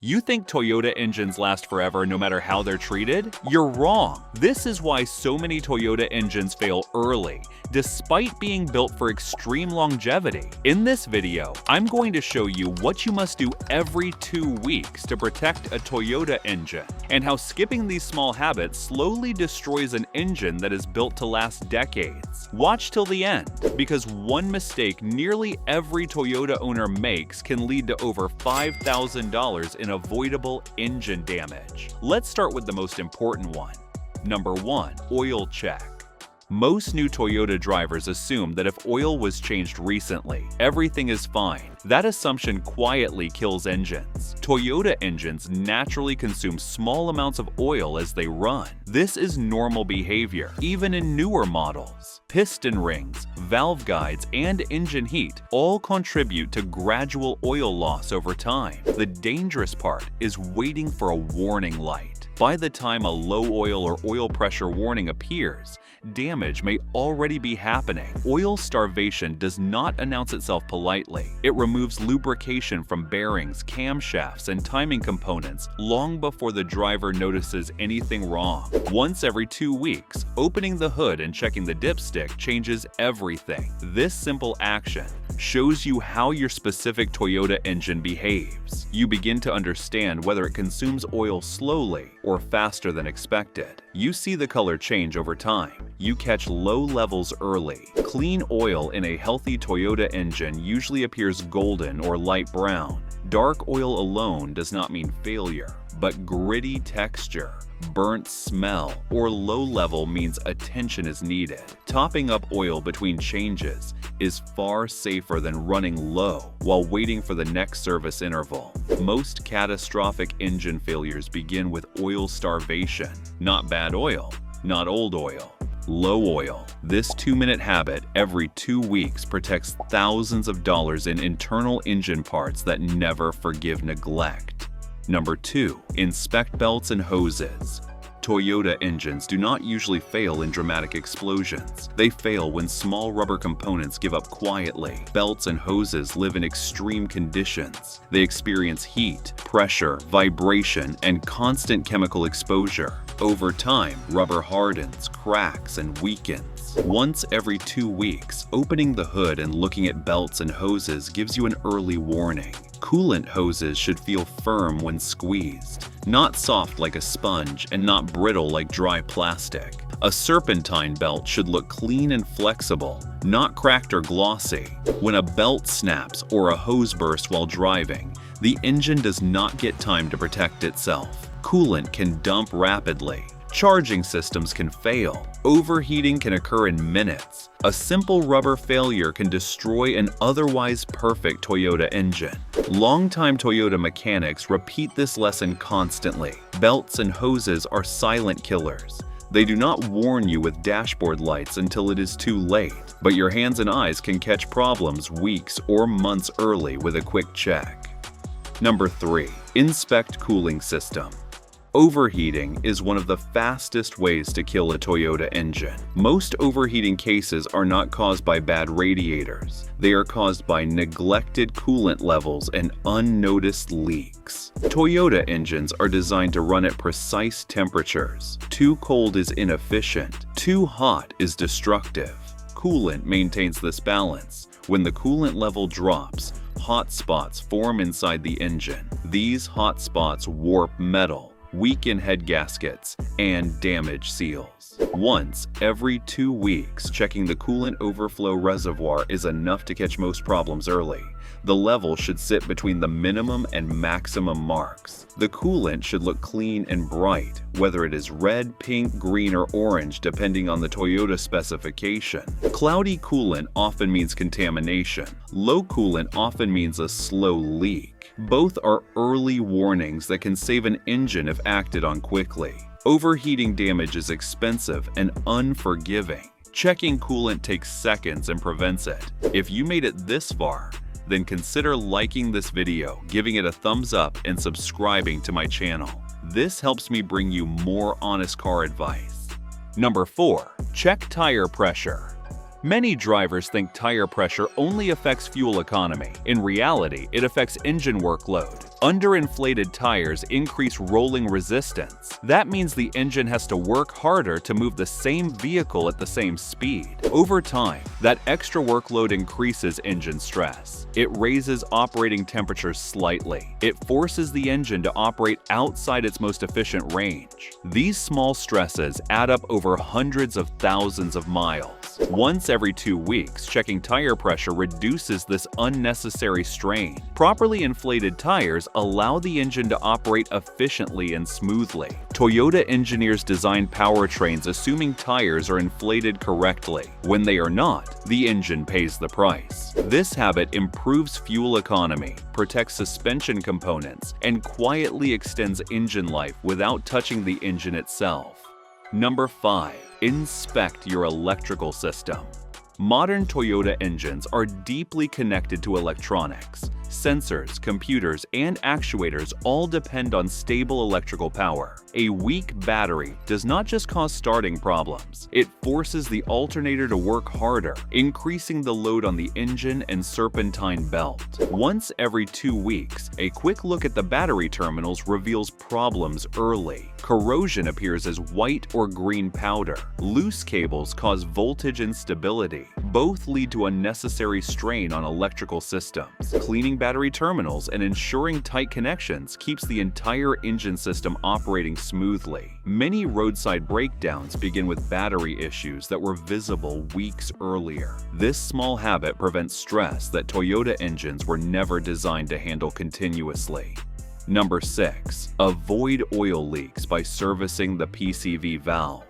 You think Toyota engines last forever no matter how they're treated? You're wrong. This is why so many Toyota engines fail early, despite being built for extreme longevity. In this video, I'm going to show you what you must do every 2 weeks to protect a Toyota engine, and how skipping these small habits slowly destroys an engine that is built to last decades. Watch till the end, because one mistake nearly every Toyota owner makes can lead to over $5,000 in avoidable engine damage. Let's start with the most important one. Number 1. Oil check. Most new Toyota drivers assume that if oil was changed recently, everything is fine. That assumption quietly kills engines. Toyota engines naturally consume small amounts of oil as they run. This is normal behavior, even in newer models. Piston rings, valve guides, and engine heat all contribute to gradual oil loss over time. The dangerous part is waiting for a warning light. By the time a low oil or oil pressure warning appears, damage may already be happening. Oil starvation does not announce itself politely. It removes lubrication from bearings, camshafts, and timing components long before the driver notices anything wrong. Once every 2 weeks, opening the hood and checking the dipstick changes everything. This simple action shows you how your specific Toyota engine behaves. You begin to understand whether it consumes oil slowly or faster than expected. You see the color change over time. You catch low levels early. Clean oil in a healthy Toyota engine usually appears golden or light brown. Dark oil alone does not mean failure, but gritty texture, burnt smell, or low level means attention is needed. Topping up oil between changes is far safer than running low while waiting for the next service interval. Most catastrophic engine failures begin with oil starvation. Not bad oil, not old oil. Low oil. This 2-minute habit every 2 weeks protects thousands of dollars in internal engine parts that never forgive neglect. Number 2. Inspect belts and hoses. Toyota engines do not usually fail in dramatic explosions. They fail when small rubber components give up quietly. Belts and hoses live in extreme conditions. They experience heat, pressure, vibration, and constant chemical exposure. Over time, rubber hardens, cracks, and weakens. Once every 2 weeks, opening the hood and looking at belts and hoses gives you an early warning. Coolant hoses should feel firm when squeezed, not soft like a sponge and not brittle like dry plastic. A serpentine belt should look clean and flexible, not cracked or glossy. When a belt snaps or a hose bursts while driving, the engine does not get time to protect itself. Coolant can dump rapidly. Charging systems can fail. Overheating can occur in minutes. A simple rubber failure can destroy an otherwise perfect Toyota engine. Longtime Toyota mechanics repeat this lesson constantly. Belts and hoses are silent killers. They do not warn you with dashboard lights until it is too late, but your hands and eyes can catch problems weeks or months early with a quick check. Number 3. Inspect cooling system. Overheating is one of the fastest ways to kill a Toyota engine. Most overheating cases are not caused by bad radiators. They are caused by neglected coolant levels and unnoticed leaks. Toyota engines are designed to run at precise temperatures. Too cold is inefficient. Too hot is destructive. Coolant maintains this balance. When the coolant level drops, hot spots form inside the engine. These hot spots warp metal, weaken head gaskets, and damage seals. Once every 2 weeks, checking the coolant overflow reservoir is enough to catch most problems early. The level should sit between the minimum and maximum marks. The coolant should look clean and bright, whether it is red, pink, green, or orange depending on the Toyota specification. Cloudy coolant often means contamination. Low coolant often means a slow leak. Both are early warnings that can save an engine if acted on quickly. Overheating damage is expensive and unforgiving. Checking coolant takes seconds and prevents it. If you made it this far, then consider liking this video, giving it a thumbs up, and subscribing to my channel. This helps me bring you more honest car advice. Number 4. Check tire pressure. Many drivers think tire pressure only affects fuel economy. In reality, it affects engine workload. Underinflated tires increase rolling resistance. That means the engine has to work harder to move the same vehicle at the same speed. Over time, that extra workload increases engine stress. It raises operating temperature slightly. It forces the engine to operate outside its most efficient range. These small stresses add up over hundreds of thousands of miles. Once every 2 weeks, checking tire pressure reduces this unnecessary strain. Properly inflated tires allow the engine to operate efficiently and smoothly. Toyota engineers design powertrains assuming tires are inflated correctly. When they are not, the engine pays the price. This habit improves fuel economy, protects suspension components, and quietly extends engine life without touching the engine itself. Number 5. Inspect your electrical system. Modern Toyota engines are deeply connected to electronics. Sensors, computers, and actuators all depend on stable electrical power. A weak battery does not just cause starting problems, it forces the alternator to work harder, increasing the load on the engine and serpentine belt. Once every 2 weeks, a quick look at the battery terminals reveals problems early. Corrosion appears as white or green powder. Loose cables cause voltage instability. Both lead to unnecessary strain on electrical systems. Cleaning battery terminals and ensuring tight connections keeps the entire engine system operating smoothly. Many roadside breakdowns begin with battery issues that were visible weeks earlier. This small habit prevents stress that Toyota engines were never designed to handle continuously. Number 6. Avoid oil leaks by servicing the PCV valve.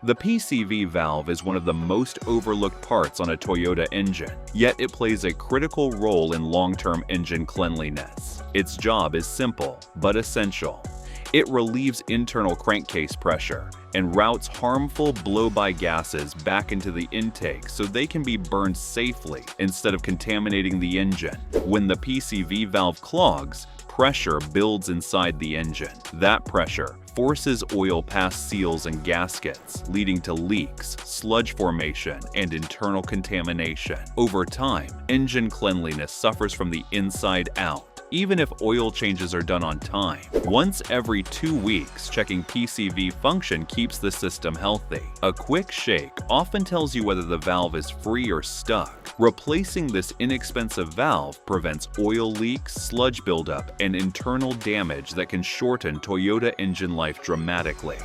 The PCV valve is one of the most overlooked parts on a Toyota engine, yet it plays a critical role in long-term engine cleanliness. Its job is simple, but essential. It relieves internal crankcase pressure and routes harmful blow-by gases back into the intake so they can be burned safely instead of contaminating the engine. When the PCV valve clogs, pressure builds inside the engine. That pressure forces oil past seals and gaskets, leading to leaks, sludge formation, and internal contamination. Over time, engine cleanliness suffers from the inside out, even if oil changes are done on time. Once every 2 weeks, checking PCV function keeps the system healthy. A quick shake often tells you whether the valve is free or stuck. Replacing this inexpensive valve prevents oil leaks, sludge buildup, and internal damage that can shorten Toyota engine life dramatically.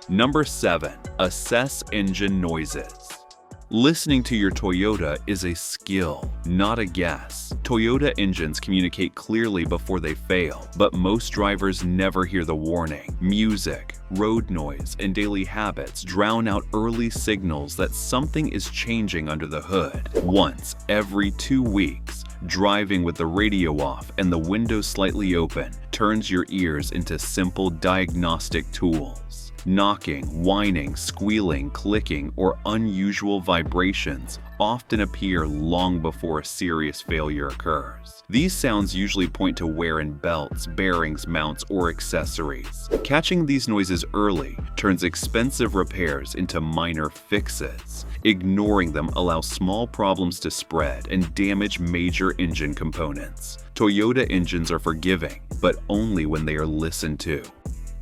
Number 7. Assess engine noises. Listening to your Toyota is a skill, not a guess. Toyota engines communicate clearly before they fail, but most drivers never hear the warning. Music, road noise, and daily habits drown out early signals that something is changing under the hood. Once every 2 weeks, driving with the radio off and the window slightly open turns your ears into simple diagnostic tools. Knocking, whining, squealing, clicking, or unusual vibrations often appear long before a serious failure occurs. These sounds usually point to wear in belts, bearings, mounts, or accessories. Catching these noises early turns expensive repairs into minor fixes. Ignoring them allows small problems to spread and damage major engine components. Toyota engines are forgiving, but only when they are listened to.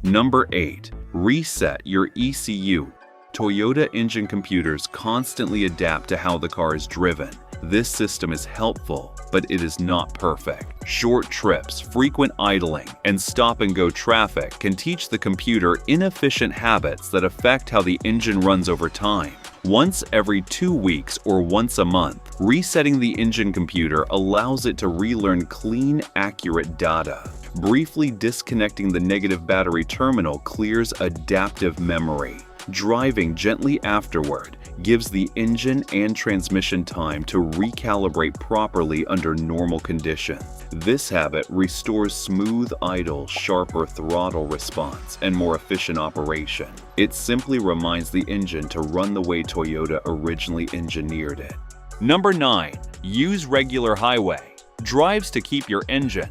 Number 8. Reset your ECU. Toyota engine computers constantly adapt to how the car is driven. This system is helpful, but it is not perfect. Short trips, frequent idling, and stop-and-go traffic can teach the computer inefficient habits that affect how the engine runs over time. Once every 2 weeks or once a month, resetting the engine computer allows it to relearn clean, accurate data. Briefly disconnecting the negative battery terminal clears adaptive memory. Driving gently afterward gives the engine and transmission time to recalibrate properly under normal conditions. This habit restores smooth idle, sharper throttle response, and more efficient operation. It simply reminds the engine to run the way Toyota originally engineered it. Number 9. Use regular highway. Drives to keep your engine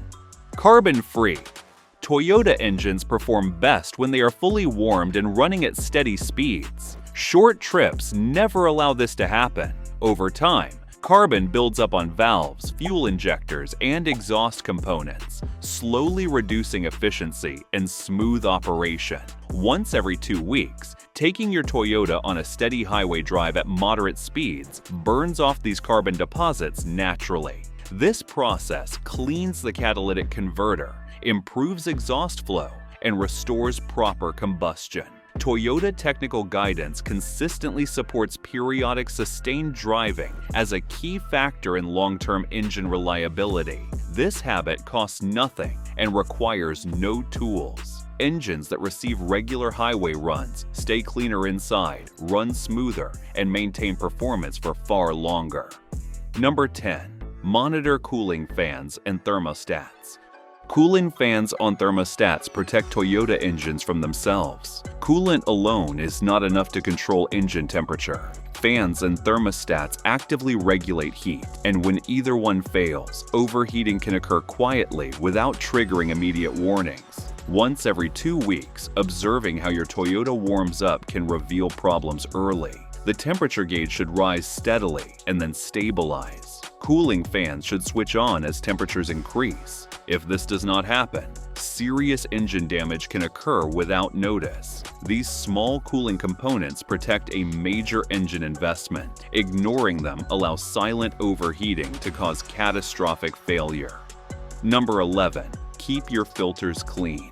carbon-free. Toyota engines perform best when they are fully warmed and running at steady speeds. Short trips never allow this to happen. Over time, Carbon builds up on valves, fuel injectors, and exhaust components, slowly reducing efficiency and smooth operation. Once every 2 weeks, taking your Toyota on a steady highway drive at moderate speeds burns off these carbon deposits naturally. This process cleans the catalytic converter, improves exhaust flow, and restores proper combustion. Toyota Technical Guidance consistently supports periodic sustained driving as a key factor in long-term engine reliability. This habit costs nothing and requires no tools. Engines that receive regular highway runs stay cleaner inside, run smoother, and maintain performance for far longer. Number 10. Monitor cooling fans and thermostats. Cooling fans on thermostats protect Toyota engines from themselves. Coolant alone is not enough to control engine temperature. Fans and thermostats actively regulate heat, and when either one fails, overheating can occur quietly without triggering immediate warnings. Once every 2 weeks, observing how your Toyota warms up can reveal problems early. The temperature gauge should rise steadily and then stabilize. Cooling fans should switch on as temperatures increase. If this does not happen, serious engine damage can occur without notice. These small cooling components protect a major engine investment. Ignoring them allows silent overheating to cause catastrophic failure. Number 11. Keep your filters clean.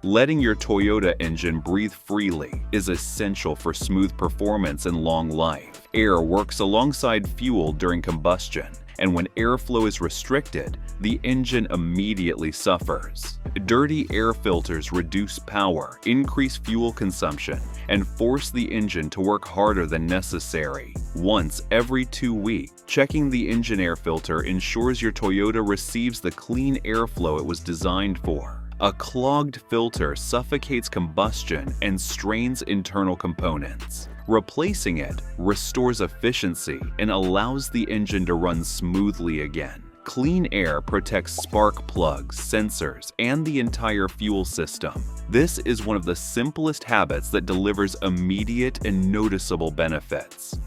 Letting your Toyota engine breathe freely is essential for smooth performance and long life. Air works alongside fuel during combustion, and when airflow is restricted, the engine immediately suffers. Dirty air filters reduce power, increase fuel consumption, and force the engine to work harder than necessary. Once every 2 weeks, checking the engine air filter ensures your Toyota receives the clean airflow it was designed for. A clogged filter suffocates combustion and strains internal components. Replacing it restores efficiency and allows the engine to run smoothly again. Clean air protects spark plugs, sensors, and the entire fuel system. This is one of the simplest habits that delivers immediate and noticeable benefits.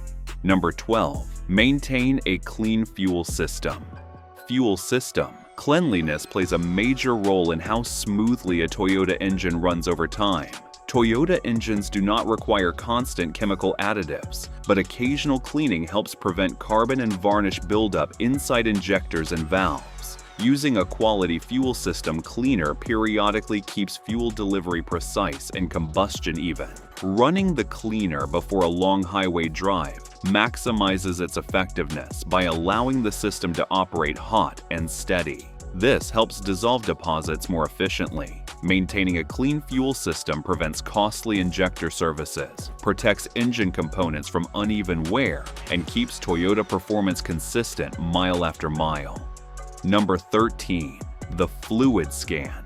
Number 12. Maintain a clean fuel system. Fuel system. Cleanliness plays a major role in how smoothly a Toyota engine runs over time. Toyota engines do not require constant chemical additives, but occasional cleaning helps prevent carbon and varnish buildup inside injectors and valves. Using a quality fuel system cleaner periodically keeps fuel delivery precise and combustion even. Running the cleaner before a long highway drive maximizes its effectiveness by allowing the system to operate hot and steady. This helps dissolve deposits more efficiently. Maintaining a clean fuel system prevents costly injector services, protects engine components from uneven wear, and keeps Toyota performance consistent mile after mile. Number 13. The fluid scan.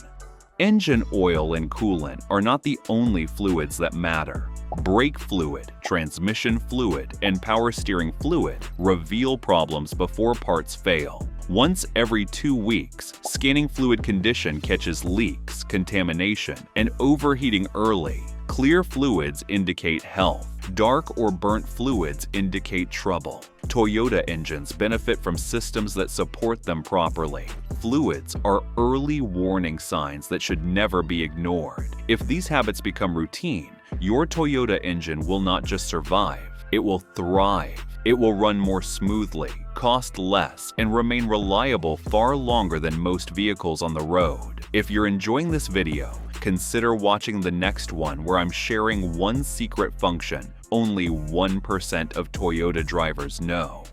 Engine oil and coolant are not the only fluids that matter. Brake fluid, transmission fluid, and power steering fluid reveal problems before parts fail. Once every 2 weeks, scanning fluid condition catches leaks, contamination, and overheating early. Clear fluids indicate health. Dark or burnt fluids indicate trouble. Toyota engines benefit from systems that support them properly. Fluids are early warning signs that should never be ignored. If these habits become routine, your Toyota engine will not just survive, it will thrive. It will run more smoothly, cost less, and remain reliable far longer than most vehicles on the road. If you're enjoying this video, consider watching the next one where I'm sharing one secret function only 1% of Toyota drivers know.